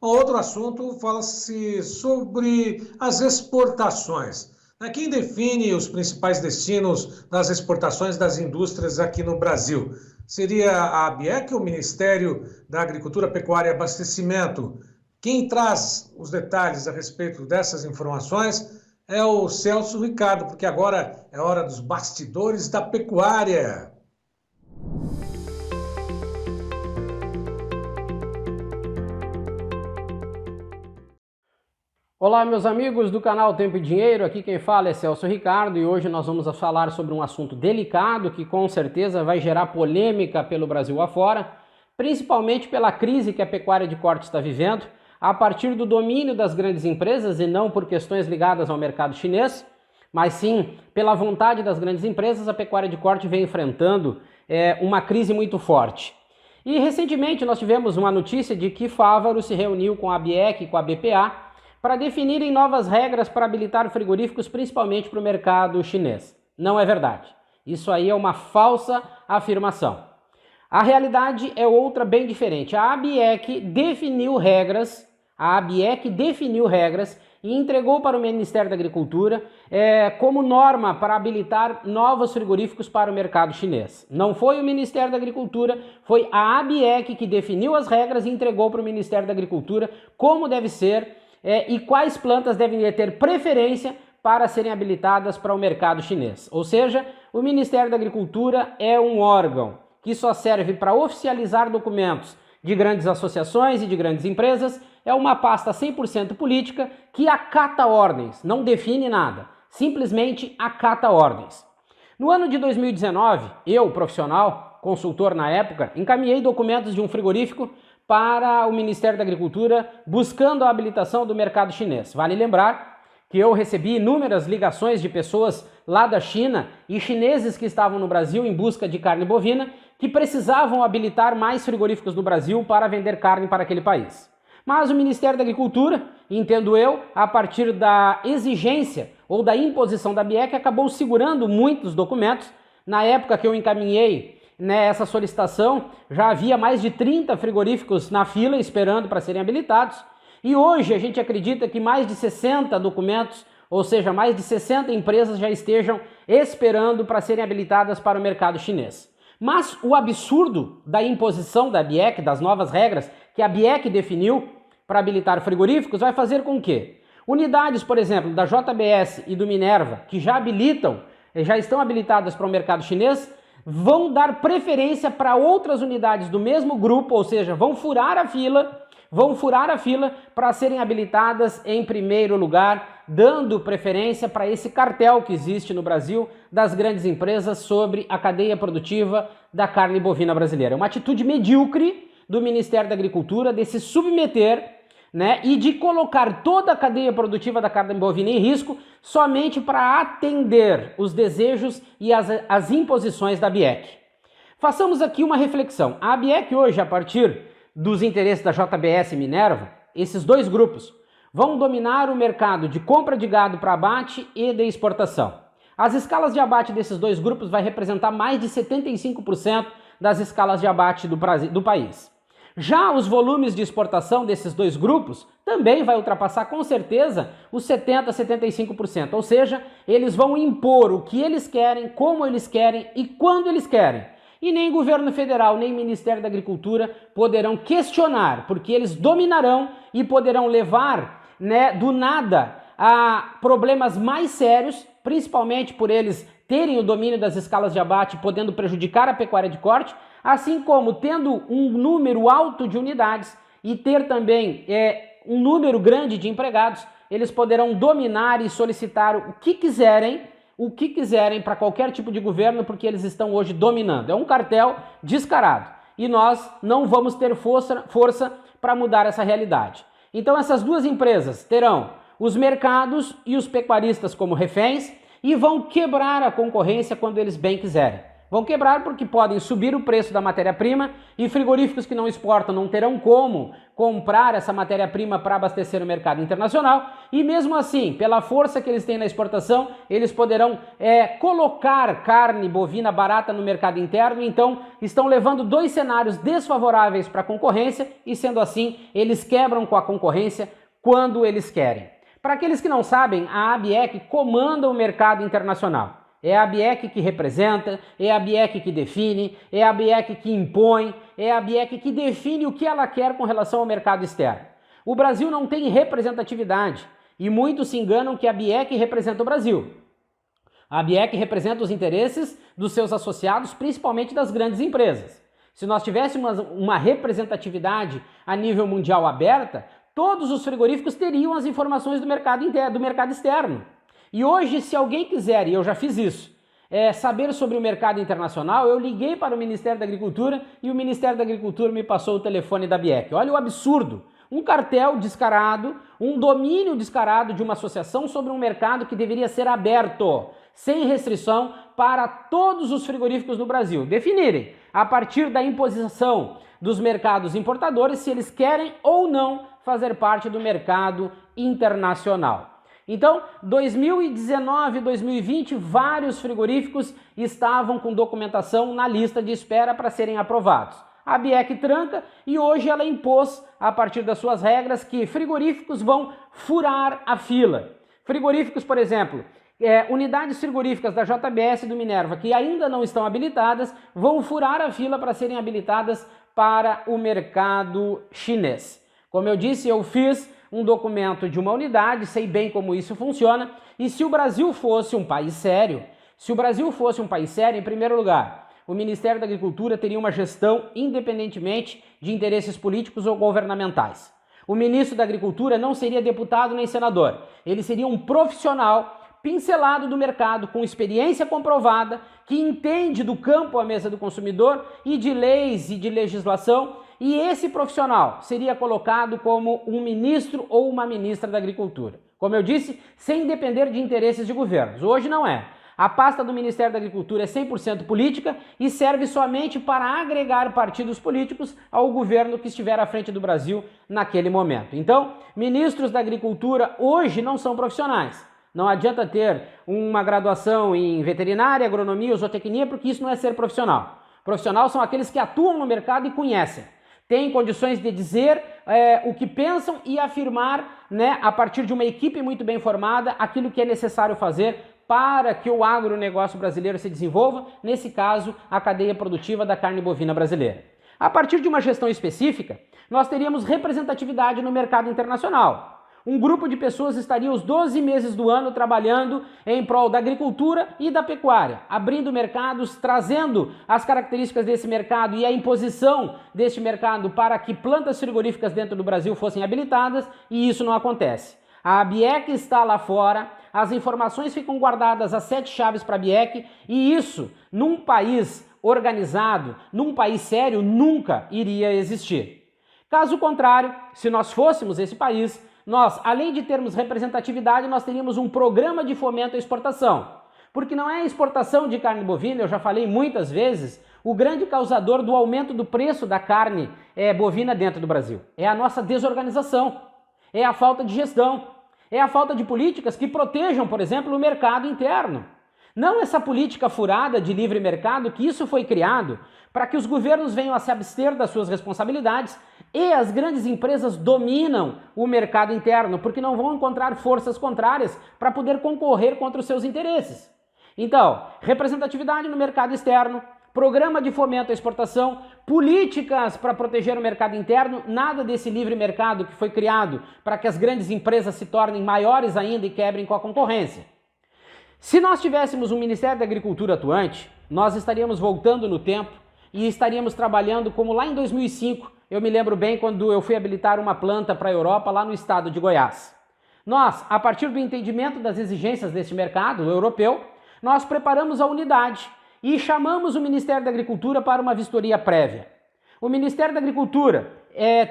Outro assunto fala-se sobre as exportações. Quem define os principais destinos das exportações das indústrias aqui no Brasil? Seria a ABIEC, o Ministério da Agricultura, Pecuária e Abastecimento? Quem traz os detalhes a respeito dessas informações é o Celso Ricardo, porque agora é hora dos bastidores da pecuária. Olá, meus amigos do canal Tempo e Dinheiro, aqui quem fala é Celso Ricardo e hoje nós vamos falar sobre um assunto delicado que com certeza vai gerar polêmica pelo Brasil afora, principalmente pela crise que a pecuária de corte está vivendo, a partir do domínio das grandes empresas e não por questões ligadas ao mercado chinês, mas sim pela vontade das grandes empresas. A pecuária de corte vem enfrentando uma crise muito forte. E recentemente nós tivemos uma notícia de que Fávaro se reuniu com a ABIEC e com a BPA para definirem novas regras para habilitar frigoríficos, principalmente para o mercado chinês. Não é verdade. Isso aí é uma falsa afirmação. A realidade é outra bem diferente. A ABIEC definiu regras e entregou para o Ministério da Agricultura como norma para habilitar novos frigoríficos para o mercado chinês. Não foi o Ministério da Agricultura, foi a ABIEC que definiu as regras e entregou para o Ministério da Agricultura como deve ser e quais plantas devem ter preferência para serem habilitadas para o mercado chinês. Ou seja, o Ministério da Agricultura é um órgão que só serve para oficializar documentos de grandes associações e de grandes empresas, é uma pasta 100% política que acata ordens, não define nada, simplesmente acata ordens. No ano de 2019, eu, profissional, consultor na época, encaminhei documentos de um frigorífico para o Ministério da Agricultura buscando a habilitação do mercado chinês. Vale lembrar que eu recebi inúmeras ligações de pessoas lá da China e chineses que estavam no Brasil em busca de carne bovina que precisavam habilitar mais frigoríficos no Brasil para vender carne para aquele país. Mas o Ministério da Agricultura, entendo eu, a partir da exigência ou da imposição da ABIEC, acabou segurando muitos documentos. Na época que eu encaminhei essa solicitação, já havia mais de 30 frigoríficos na fila esperando para serem habilitados. E hoje a gente acredita que mais de 60 documentos, ou seja, mais de 60 empresas já estejam esperando para serem habilitadas para o mercado chinês. Mas o absurdo da imposição da ABIEC, das novas regras que a ABIEC definiu para habilitar frigoríficos, vai fazer com que unidades, por exemplo, da JBS e do Minerva, que já estão habilitadas para o mercado chinês, vão dar preferência para outras unidades do mesmo grupo, ou seja, vão furar a fila para serem habilitadas em primeiro lugar, dando preferência para esse cartel que existe no Brasil das grandes empresas sobre a cadeia produtiva da carne bovina brasileira. É uma atitude medíocre do Ministério da Agricultura de se submeter e de colocar toda a cadeia produtiva da carne bovina em risco somente para atender os desejos e as imposições da ABIEC. Façamos aqui uma reflexão. A ABIEC hoje, a partir dos interesses da JBS e Minerva, esses dois grupos vão dominar o mercado de compra de gado para abate e de exportação. As escalas de abate desses dois grupos vai representar mais de 75% das escalas de abate do país. Já os volumes de exportação desses dois grupos também vai ultrapassar com certeza os 70% a 75%, ou seja, eles vão impor o que eles querem, como eles querem e quando eles querem. E nem governo federal, nem Ministério da Agricultura poderão questionar, porque eles dominarão e poderão levar do nada a problemas mais sérios, principalmente por eles terem o domínio das escalas de abate, podendo prejudicar a pecuária de corte, assim como tendo um número alto de unidades e ter também um número grande de empregados, eles poderão dominar e solicitar o que quiserem para qualquer tipo de governo, porque eles estão hoje dominando. É um cartel descarado e nós não vamos ter força para mudar essa realidade. Então essas duas empresas terão os mercados e os pecuaristas como reféns e vão quebrar a concorrência quando eles bem quiserem. Vão quebrar porque podem subir o preço da matéria-prima e frigoríficos que não exportam não terão como comprar essa matéria-prima para abastecer o mercado internacional e mesmo assim, pela força que eles têm na exportação, eles poderão colocar carne bovina barata no mercado interno, então estão levando dois cenários desfavoráveis para a concorrência e sendo assim, eles quebram com a concorrência quando eles querem. Para aqueles que não sabem, a ABIEC comanda o mercado internacional. É a ABIEC que representa, é a ABIEC que define, é a ABIEC que impõe, é a ABIEC que define o que ela quer com relação ao mercado externo. O Brasil não tem representatividade e muitos se enganam que a ABIEC representa o Brasil. A ABIEC representa os interesses dos seus associados, principalmente das grandes empresas. Se nós tivéssemos uma representatividade a nível mundial aberta, todos os frigoríficos teriam as informações do mercado interno, do mercado externo. E hoje, se alguém quiser, e eu já fiz isso, saber sobre o mercado internacional, eu liguei para o Ministério da Agricultura e o Ministério da Agricultura me passou o telefone da ABIEC. Olha o absurdo, um cartel descarado, um domínio descarado de uma associação sobre um mercado que deveria ser aberto, sem restrição, para todos os frigoríficos no Brasil definirem, a partir da imposição dos mercados importadores, se eles querem ou não fazer parte do mercado internacional. Então, 2019 e 2020, vários frigoríficos estavam com documentação na lista de espera para serem aprovados. A ABIEC tranca e hoje ela impôs, a partir das suas regras, que frigoríficos vão furar a fila. Frigoríficos, por exemplo, unidades frigoríficas da JBS e do Minerva que ainda não estão habilitadas, vão furar a fila para serem habilitadas para o mercado chinês. Como eu disse, eu fiz um documento de uma unidade, sei bem como isso funciona, e se o Brasil fosse um país sério, em primeiro lugar, o Ministério da Agricultura teria uma gestão independentemente de interesses políticos ou governamentais. O ministro da Agricultura não seria deputado nem senador, ele seria um profissional pincelado do mercado, com experiência comprovada, que entende do campo à mesa do consumidor e de leis e de legislação, e esse profissional seria colocado como um ministro ou uma ministra da Agricultura. Como eu disse, sem depender de interesses de governos. Hoje não é. A pasta do Ministério da Agricultura é 100% política e serve somente para agregar partidos políticos ao governo que estiver à frente do Brasil naquele momento. Então, ministros da Agricultura hoje não são profissionais. Não adianta ter uma graduação em veterinária, agronomia ou zootecnia, porque isso não é ser profissional. Profissional são aqueles que atuam no mercado e conhecem. Têm condições de dizer o que pensam e afirmar, a partir de uma equipe muito bem formada, aquilo que é necessário fazer para que o agronegócio brasileiro se desenvolva, nesse caso, a cadeia produtiva da carne bovina brasileira. A partir de uma gestão específica, nós teríamos representatividade no mercado internacional. Um grupo de pessoas estaria os 12 meses do ano trabalhando em prol da agricultura e da pecuária, abrindo mercados, trazendo as características desse mercado e a imposição deste mercado para que plantas frigoríficas dentro do Brasil fossem habilitadas, e isso não acontece. A ABIEC está lá fora, as informações ficam guardadas a 7 chaves para a ABIEC, e isso, num país organizado, num país sério, nunca iria existir. Caso contrário, se nós fôssemos esse país, nós, além de termos representatividade, nós teríamos um programa de fomento à exportação. Porque não é a exportação de carne bovina, eu já falei muitas vezes, o grande causador do aumento do preço da carne bovina dentro do Brasil. É a nossa desorganização, é a falta de gestão, é a falta de políticas que protejam, por exemplo, o mercado interno. Não essa política furada de livre mercado, que isso foi criado para que os governos venham a se abster das suas responsabilidades e as grandes empresas dominam o mercado interno, porque não vão encontrar forças contrárias para poder concorrer contra os seus interesses. Então, representatividade no mercado externo, programa de fomento à exportação, políticas para proteger o mercado interno, nada desse livre mercado que foi criado para que as grandes empresas se tornem maiores ainda e quebrem com a concorrência. Se nós tivéssemos um Ministério da Agricultura atuante, nós estaríamos voltando no tempo e estaríamos trabalhando como lá em 2005, eu me lembro bem quando eu fui habilitar uma planta para a Europa lá no estado de Goiás. Nós, a partir do entendimento das exigências deste mercado europeu, nós preparamos a unidade e chamamos o Ministério da Agricultura para uma vistoria prévia. O Ministério da Agricultura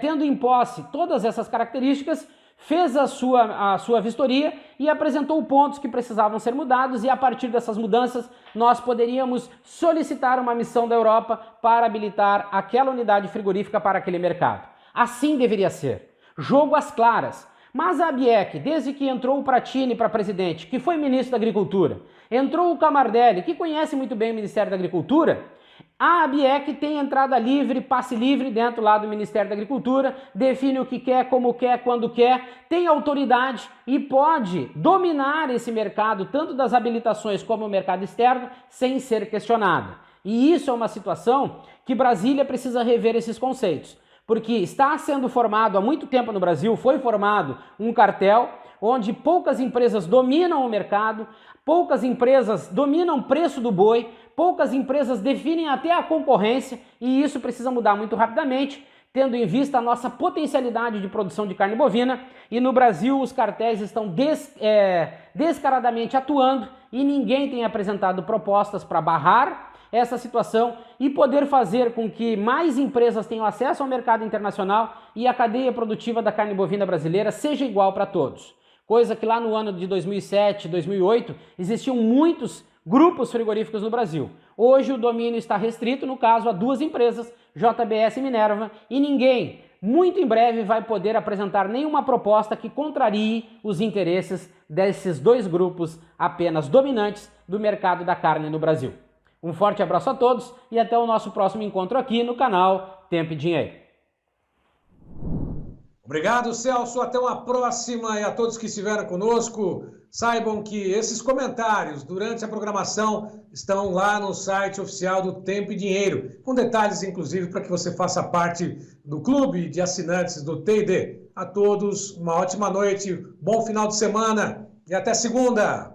tendo em posse todas essas características, fez a sua vistoria e apresentou pontos que precisavam ser mudados, e a partir dessas mudanças nós poderíamos solicitar uma missão da Europa para habilitar aquela unidade frigorífica para aquele mercado. Assim deveria ser. Jogo às claras. Mas a ABIEC, desde que entrou o Pratini para presidente, que foi ministro da Agricultura, entrou o Camardelli, que conhece muito bem o Ministério da Agricultura, a ABIEC tem entrada livre, passe livre dentro lá do Ministério da Agricultura, define o que quer, como quer, quando quer, tem autoridade e pode dominar esse mercado, tanto das habilitações como o mercado externo, sem ser questionada. E isso é uma situação que Brasília precisa rever esses conceitos. Porque está sendo formado há muito tempo no Brasil, foi formado um cartel onde poucas empresas dominam o mercado, poucas empresas dominam o preço do boi, poucas empresas definem até a concorrência, e isso precisa mudar muito rapidamente, tendo em vista a nossa potencialidade de produção de carne bovina, e no Brasil os cartéis estão descaradamente atuando e ninguém tem apresentado propostas para barrar essa situação e poder fazer com que mais empresas tenham acesso ao mercado internacional e a cadeia produtiva da carne bovina brasileira seja igual para todos. Coisa que lá no ano de 2007, 2008, existiam muitos grupos frigoríficos no Brasil. Hoje o domínio está restrito, no caso, a 2 empresas, JBS e Minerva, e ninguém, muito em breve, vai poder apresentar nenhuma proposta que contrarie os interesses desses 2 grupos apenas dominantes do mercado da carne no Brasil. Um forte abraço a todos e até o nosso próximo encontro aqui no canal Tempo e Dinheiro. Obrigado, Celso. Até uma próxima, e a todos que estiveram conosco, saibam que esses comentários durante a programação estão lá no site oficial do Tempo e Dinheiro, com detalhes, inclusive, para que você faça parte do clube de assinantes do TD. A todos, uma ótima noite, bom final de semana e até segunda!